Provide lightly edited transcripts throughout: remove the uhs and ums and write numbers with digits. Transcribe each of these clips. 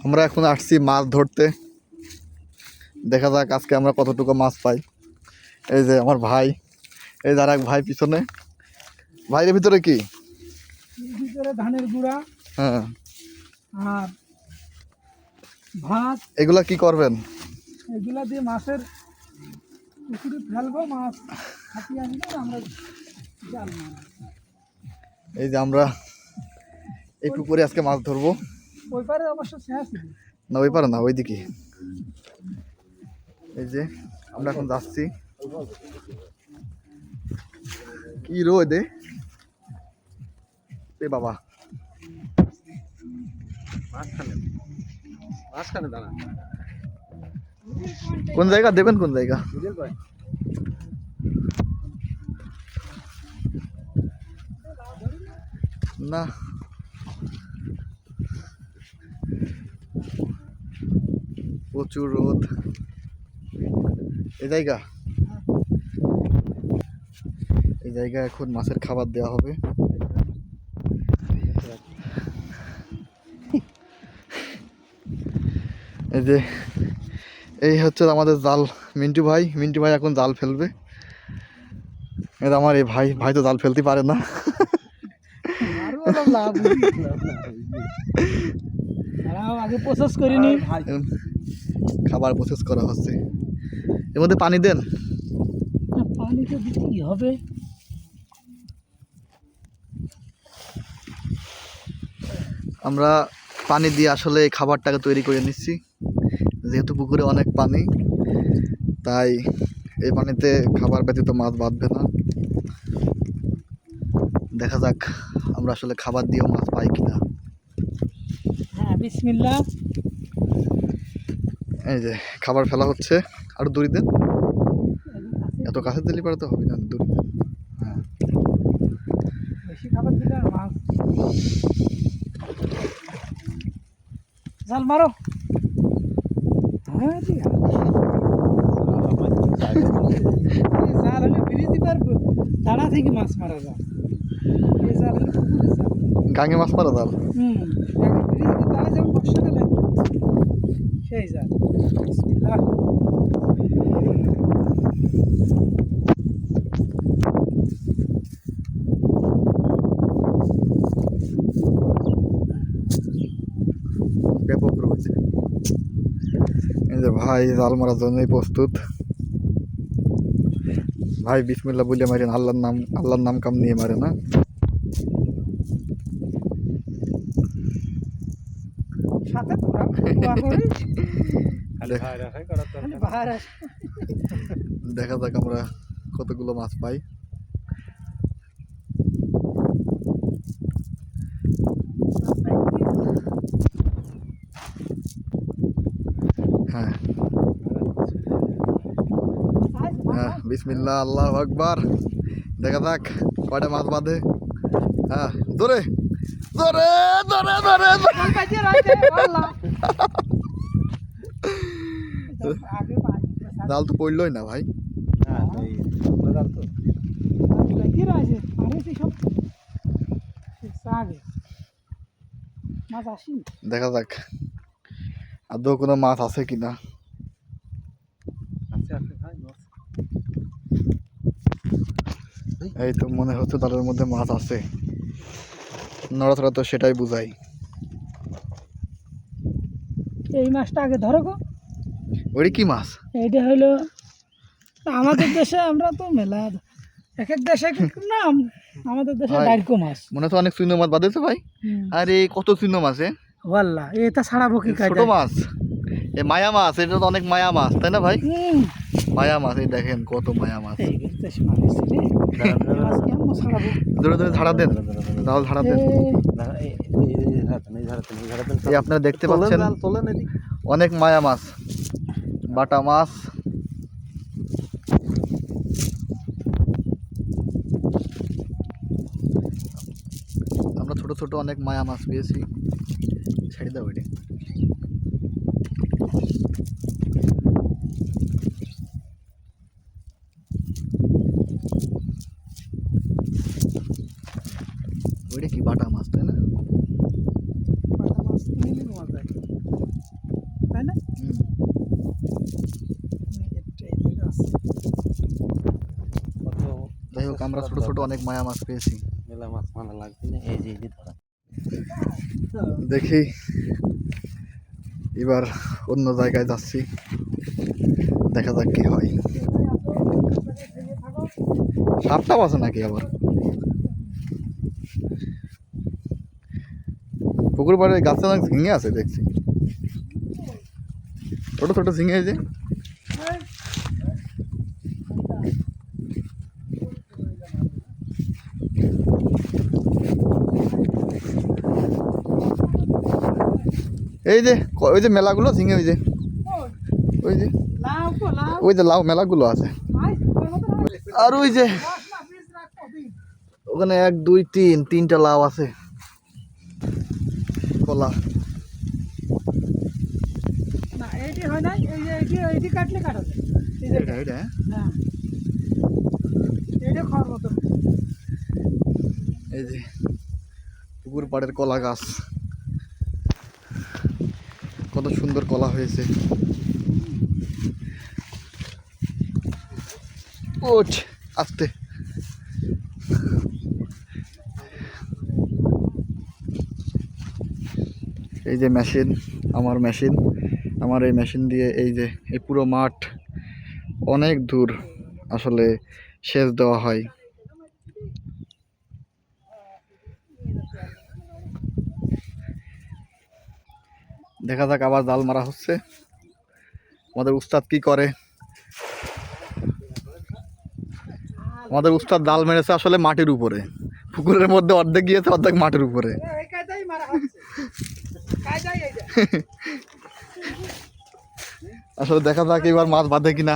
আমরা এখন আসছি মাছ ধরতে, দেখা যাক আজকে আমরা কতটুকু মাছ পাই। এই যে আমার ভাই, এই যার এক ভাই পিছনে, ভাইয়ের ভিতরে কি? ভিতরে ধানের গুঁড়া, হ্যাঁ, আর ভাত। এগুলা কি করবেন? এগুলা দিয়ে মাছের পুকুরে ফেলবো, মাছ হাতিয়ে আনবো, আমরা জাল মারবো। এই যে আমরা এই পুকুরে আজকে মাছ ধরবো। ওই পারে অবশ্য শেষ ছিল। না ওই পারে না, ওইদিকে। এই যে আমরা এখন যাচ্ছি। কি রোদ এ বাবা, কোন জায়গা দেবেন, কোন জায়গা? না প্রচুর রোদ এই জায়গা। এই জায়গায় এখন মাছের খাবার দেওয়া হবে। এই যে এই হচ্ছে আমাদের জাল। মিন্টু ভাই এখন জাল ফেলবে। এটা আমার এই ভাই, ভাই তো জাল ফেলতে পারে না। আগে প্রসেস করিনি, খাবার প্রসেস করা হচ্ছে। এর মধ্যে পানি দেন। পানি তো দিতেই হবে। আমরা পানি দিয়ে আসলে এই খাবারটাকে তৈরি করে নিচ্ছি, যেহেতু পুকুরে অনেক পানি, তাই এই পানিতে খাবার ব্যতীত মাছ বাঁধবে না। দেখা যাক আমরা আসলে খাবার দিয়েও মাছ পাই কিনা। হ্যাঁ, বিসমিল্লাহ। এই যে খাবার ফেলা হচ্ছে, আরো দড়ি দেন। এত কাছে দিলে পারে তো হবে না, দড়ি দেন। হ্যাঁ, বেশি খাবার দিলে আর মাছ। জাল মারো। হ্যাঁ, ঠিক আছে। জাল হলে ব্রিজে পারবো, দাঁড়া থেকে মাছ মারা যায়। এই জাল হলে পুকুরে জাল। গাঙে মাছ মারা জাল। ব্রিজে দাঁড়া যেমন বর্ষাকালে সেই জাল। বিসমিল্লাহ। ব্যাপক রয়েছে। এই যে ভাই জাল মারার জন্যই প্রস্তুত। ভাই বিসমিল্লাহ বলে মারেন, আল্লাহর নাম কাম নিয়ে মারে না। সাথে তোরা দোয়া করিস। খালি বাহার আসে। দেখা যাক আমরা কতগুলো মাছ পাই। হ্যাঁ হ্যাঁ, বিসমিল্লাহ, আল্লাহু আকবার। দেখা যাক কয়টা মাছ বাঁধে। হ্যাঁ, ধরে ধরে ধরে ধরে জাল তো পড়লই না ভাই। দেখা যাক আদৌ কোনো মাছ আছে কিনা। এই তো মনে হচ্ছে জালের মধ্যে মাছ আছে, নড়াচড়া তো সেটাই বুঝাই। এই মাছটা আগে ধরো গো। ওই কি মাছ? এইটা হইলো আমাদের দেশে, আমরা তো মেলা এক এক দেশে এক এক নাম। আমাদের দেশে ভাই, ডাইরকো মাছ। মনে হচ্ছে অনেক চুনো মাছ বাঁধেছে ভাই। আরে কত চুনো মাছ! ওয়াল্লাহ, এটা ছাড়াবো কি ছোট মাছ, এ মায়া মাছ, এটা তো অনেক মায়া মাছ, তাই না ভাই? মায়া মাছ, এই দেখেন কত মায়া মাছ। ধরে ধরে ধারা দেন, জাল ধারা দেন। এই আপনারা দেখতে পাচ্ছেন অনেক মায়া মাছ, বাটা মাছ। আমরা ছোট ছোট অনেক মায়া মাছ পেয়েছি। ছেড়ে দাও এটি। ওইটা কি বাটা মাছ, তাই না? বাটা মাছ আমরা ছোট ছোট অনেক মায়া মাছ পেয়েছি। মেলা মাছ মানা লাগবে না, এই যে এই ধরা। দেখি এবার অন্য জায়গায় যাচ্ছি, দেখা যাক কি হয়। সাপটাও আছে নাকি আবার? পুকুর পাড়ে গাছে অনেক ঝিঙে আছে দেখছি, ছোট ছোট ঝিঙে। এই যে ওই যে মেলাগুলো ঝিঙে, ওই যে ওই যে লাউ তো লাউ ওই যে লাউ মেলাগুলো আছে। আর ওই যে ওখানে 1 2 3 3টা লাউ আছে, কলা। না এইটি হয় না, এই যে এইটি কাটলে কাটা যায়। এই যে এটা হ্যাঁ, এইটা খাওয়ার মতো। এই যে পুকুর পাড়ের কলা গাছ, কত সুন্দর কলা হয়েছে। ওঠ আস্তে। এই যে মেশিন, আমার মেশিন, আমার এই মেশিন দিয়ে এই যে এই পুরো মাঠ অনেক দূর আসলে সেচ দেওয়া হয়। দেখা যাক, আবার জাল মারা হচ্ছে। আমাদের উস্তাদ কি করে? আমাদের উস্তাদ জাল মেরেছে আসলে মাটির উপরে, পুকুরের মধ্যে অর্ধেক গিয়েছে, অর্ধেক মাটির উপরে। এই কায়দাই মারা হচ্ছে, কায়দাই এই যে আসলে দেখা যাক এবার মাছ বাঁধে কিনা।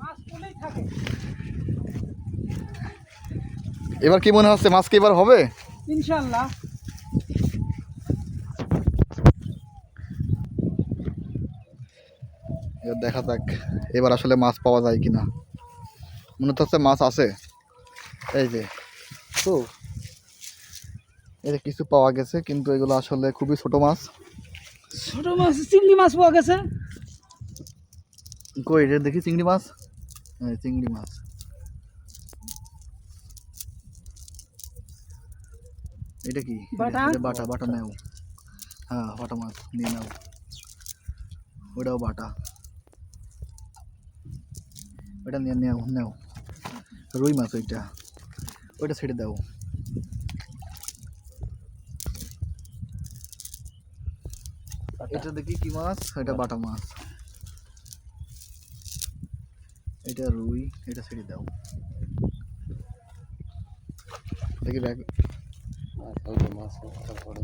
মাছ কোলেই থাকে। এবার কি মনে হচ্ছে, মাছ কি এবার হবে? ইনশাআল্লাহ। এবার দেখা যাক এবার আসলে মাছ পাওয়া যায় কিনা। মনে হচ্ছে মাছ আছে। এই যে তো এই যে কিছু পাওয়া গেছে, কিন্তু এগুলো আসলে খুবই ছোট মাছ। ছোট মাছ, চিংড়ি মাছ পাওয়া গেছে। কই রে দেখি চিংড়ি মাছ। হ্যাঁ চিংড়ি মাছ। এটা কি? বাটা? এটা বাটা, বাটা নাও। হ্যাঁ বাটা মাছ নিয়ে নাও, ওটাও বাটা, ওটা নিয়ে নাও নাও। রুই মাছ ওইটা, ওইটা ছেড়ে দাও। এটা দেখি কি মাছ? এটা বাটা মাছ, এটা রুই, এটা ছেড়ে দাও। দেখি ব্যাগ। মাছ তারপরে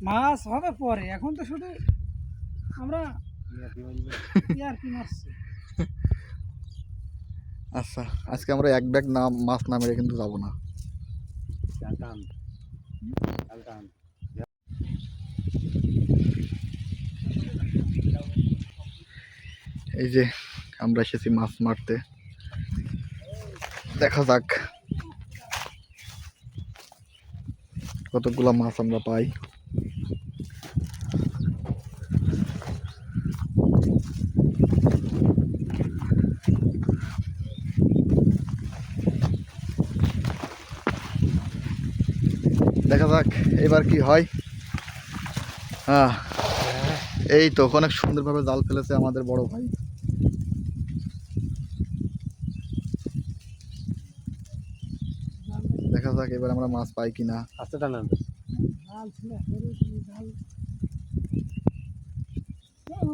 মাছ হবে পরে, এখন তো শুধু আমরা ইয়ার কি মারছি। আচ্ছা, আজকে আমরা এক ব্যাগ মাছ না মেরে কিন্তু যাবো না। এই যে আমরা এসেছি মাছ মারতে, দেখা যাক কতগুলা মাছ আমরা পাই। দেখা যাক এবার কি হয়। হ্যাঁ এই তো অনেক সুন্দরভাবে জাল ফেলেছে আমাদের বড় ভাই। দেখা যাক এবার আমরা মাছ পাই কিনা। আস্তে টানান। জাল ছিল, জাল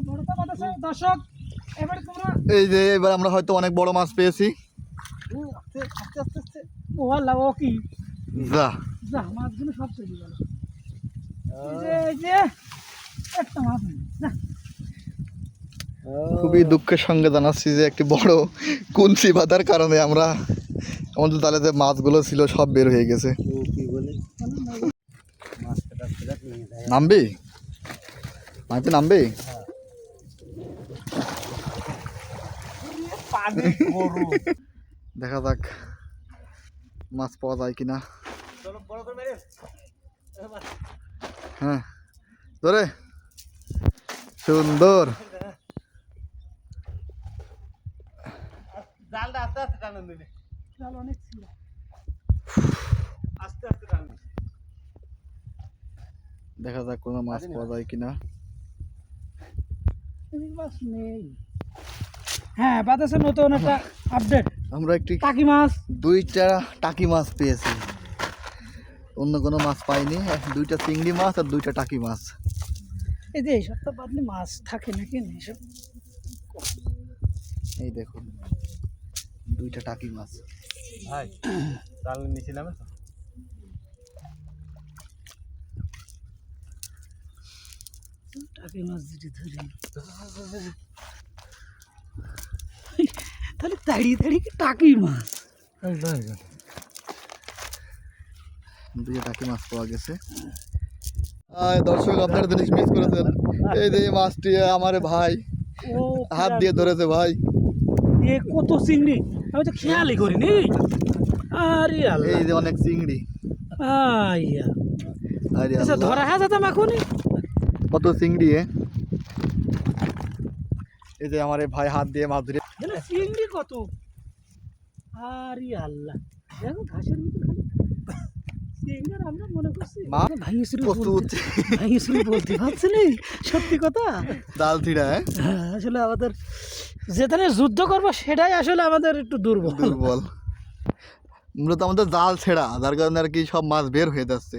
বড় তো কথা আছে। দর্শক, এবারে তোমরা এই যে এবার আমরা হয়তো অনেক বড় মাছ পেয়েছি। আস্তে আস্তে আস্তে আস্তে। ও আল্লাহ, ও কি যা যা, মাছগুলো সব চলে গেল। এই যে একটা মাছ নেই। যা। খুবই দুঃখের সঙ্গে জানাচ্ছি যে একটি বড় কুঞ্চি বাঁধার কারণে আমরা আমাদের জালে যে মাছগুলো ছিল সব বের হয়ে গেছে। কি বলে মাছ কাটা ফেলে নিয়ে যায়। নামবি? মাঝে নামবি? পানি গরু। দেখা যাক মাছ পাওয়া যায় কিনা। চলো বড় করে মেরে। হ্যাঁ ধরে সুন্দর। জালটা আস্তে আস্তে টানান দিলে। জাল অনেক ছিল। আস্তে আস্তে টানবি। দেখা যাক কোনো মাছ পাওয়া যায় কিনা। চিংড়ি মাছ নেই। হ্যাঁ, বাতাসে নতুন একটা আপডেট। আমরা একটি টাকি মাছ। 2টা টাকি মাছ পেয়েছি, অন্য কোনো মাছ পাইনি। 2টা চিংড়ি মাছ আর 2টা টাকি মাছ। এই যে এইসব তো বাদলি মাছ থাকে নাকি না এইসব। এই দেখুন 2টা টাকি মাছ। ভাই জাল নিয়েছিলাম তো। টাকি মাছ যেটি ধরি তাহলে দাঁড়িয়ে দাঁড়িয়ে কি টাকি মাছ। 2টা টাকি মাছ পাওয়া গেছে। দর্শক আপনারা জিনিস মিস করেছেন, এই যে এই মাছটি আমার ভাই ও হাত দিয়ে ধরেছে ভাই। এ কত চিংড়ি, আমি তো খেয়ালই করিনি। আরে আল্লাহ, এই যে অনেক চিংড়ি। আইয়া আরে আচ্ছা, আল্লাহ, ধরা হ্যাঁ যেতাম এখনই। কত চিংড়ি। এই যে আমার এই ভাই হাত দিয়ে মাছ ধরে। এখানে চিংড়ি কত। আরে আল্লাহ, দেখো ঘাসের ভিতরে খালি চিংড়ি। আর আমরা মনে করছি মাছ ভাঙিয়েছিল প্রচুর ভাঙিয়েছিল বলতে পারছি না, সত্যি কথা। জাল ছিড়া। হ্যাঁ, আসলে আমাদের যেখানে যুদ্ধ করবো সেটাই আসলে আমাদের একটু দুর্বল। দুর্বল মূলত আমাদের জাল ছেড়া, যার কারণে আর কি সব মাছ বের হয়ে যাচ্ছে।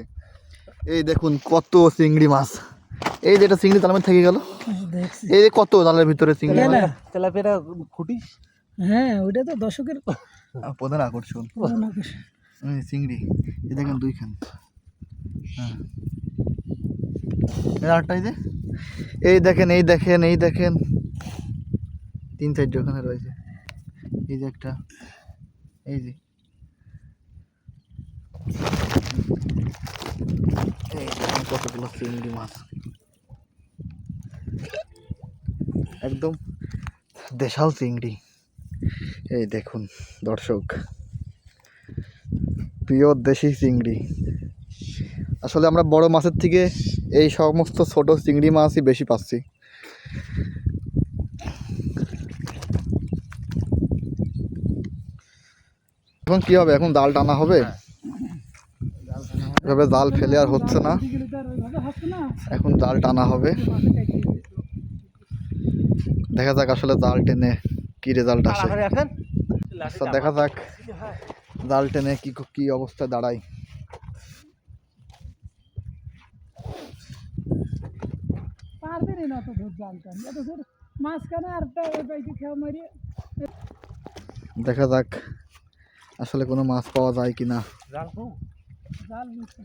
এই দেখুন কত চিংড়ি মাছ। এই যে এটা চিংড়ি জালের মধ্যে থেকে গেল। দেখছি। এই যে কত জালের ভিতরে চিংড়ি তাই মাছ। না? তেলাপিয়াটা ফুটিস। হ্যাঁ, ওইটা তো দর্শকের প্রধান আকর্ষণ এই চিংড়ি। এই দেখেন 2খান। হ্যাঁ, এই আরেকটা, এই যে এই দেখেন, এই দেখেন, এই দেখেন 3-4টা ওখানে রয়েছে। এই যে একটা, এই যে এই দেখেন কতগুলো চিংড়ি মাছ, একদম দেশাল চিংড়ি। এই দেখুন দর্শক, পিওর দেশি চিংড়ি। আসলে আমরা বড় মাছের থেকে এই সমস্ত ছোট চিংড়ি মাছই বেশি পাচ্ছি। এখন কি হবে? এখন জাল টানা হবে। এভাবে জাল ফেলে আর হচ্ছে না, এখন জাল টানা হবে। দেখা যাক আসলে জাল টেনে কি রেজাল্ট আসে। আচ্ছা, দেখা যাক জাল টেনে কি কি অবস্থায় দাঁড়ায়। পারবেন না তো ধর জালটা, এত ধর মাঝখানে আর খেয়া মারিয়ে। দেখা যাক আসলে কোনো মাছ পাওয়া যায় কিনা। জাল খুব জাল নিচ্ছি,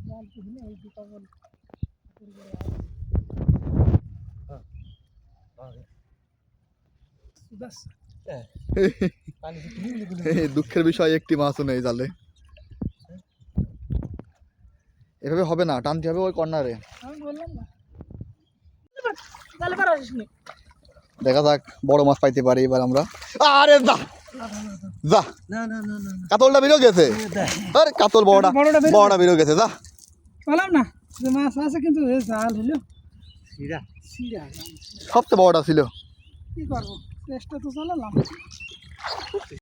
জাল তো দিলে ওই দুটা বল বাস। দুঃখের বিষয় একটি মাছও নেই জালে। এভাবে হবে না, টানতে হবে ওই কর্নারে। আমি বললাম না জালে পার আসিসনি। দেখা যাক বড় মাছ পাইতে পারি এবার আমরা। আরে যা যা, না না না না, কাতলটা বেরো গেছে। আরে কাতল বড়টা বড়টা বেরো গেছে। যা, বললাম না যে মাছ আছে, কিন্তু এই জাল হলো সিরা সিরা। সবচেয়ে বড়টা ছিল। কি করবো, চেষ্টা তো চালালাম।